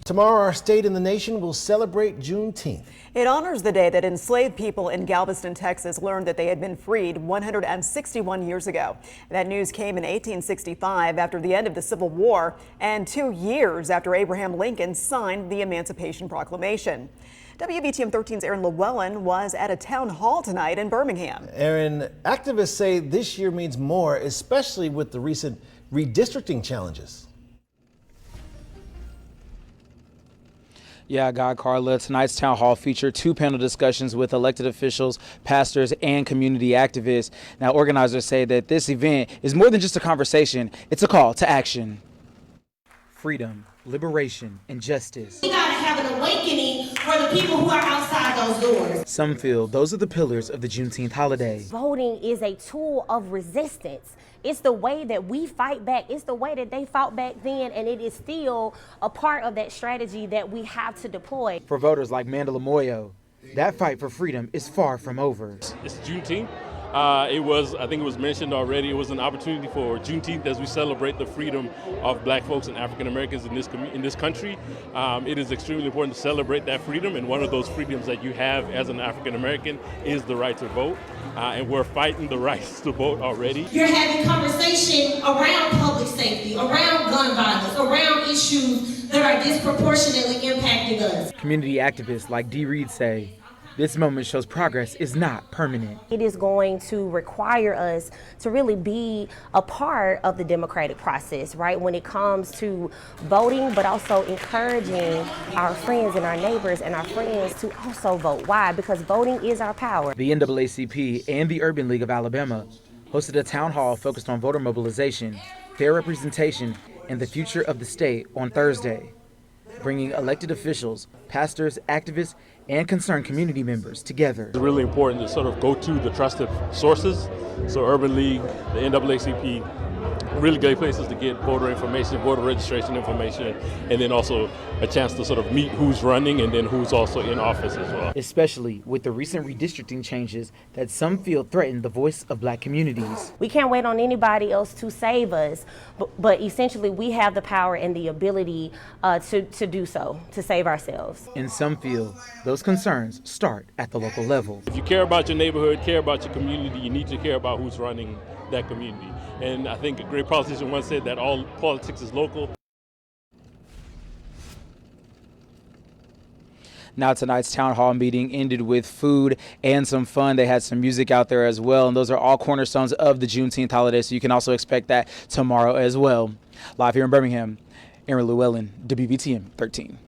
Tomorrow, our state and the nation will celebrate Juneteenth. It honors the day that enslaved people in Galveston, Texas learned that they had been freed 161 years ago. That news came in 1865 after the end of the Civil War and 2 years after Abraham Lincoln signed the Emancipation Proclamation. WBTM 13's Aaron Llewellyn was at a town hall tonight in Birmingham. Aaron, activists say this year means more, especially with the recent redistricting challenges. Yeah, God, Carla. Tonight's town hall featured 2 panel discussions with elected officials, pastors, and community activists. Now, organizers say that this event is more than just a conversation. It's a call to action. Freedom, liberation, and justice. We gotta have an awakening for the people who are outside those doors. Some feel those are the pillars of the Juneteenth holiday. Voting is a tool of resistance. It's the way that we fight back. It's the way that they fought back then, and it is still a part of that strategy that we have to deploy. For voters like Mandela Moyo, that fight for freedom is far from over. It's Juneteenth. I think it was mentioned already, it was an opportunity for Juneteenth as we celebrate the freedom of black folks and African Americans in this country. It is extremely important to celebrate that freedom, and one of those freedoms that you have as an African American is the right to vote. And we're fighting the rights to vote already. You're having conversation around public safety, around gun violence, around issues that are disproportionately impacting us. Community activists like Dee Reed say, this moment shows progress is not permanent. It is going to require us to really be a part of the democratic process, right? When it comes to voting, but also encouraging our friends and our neighbors and our friends to also vote. Why? Because voting is our power. The NAACP and the Urban League of Alabama hosted a town hall focused on voter mobilization, fair representation, and the future of the state on Thursday, bringing elected officials, pastors, activists, and concerned community members together. It's really important to sort of go to the trusted sources. So Urban League, the NAACP, really great places to get voter information, voter registration information, and then also a chance to sort of meet who's running and then who's also in office as well. Especially with the recent redistricting changes that some feel threaten the voice of black communities. We can't wait on anybody else to save us, but essentially we have the power and the ability to do so, to save ourselves. And some feel those concerns start at the local level. If you care about your neighborhood, care about your community, you need to care about who's running that community. And I think a great politician once said that all politics is local. Now tonight's town hall meeting ended with food and some fun. They had some music out there as well, and those are all cornerstones of the Juneteenth holiday, so you can also expect that tomorrow as well. Live here in Birmingham, Aaron Llewellyn, WBTM 13.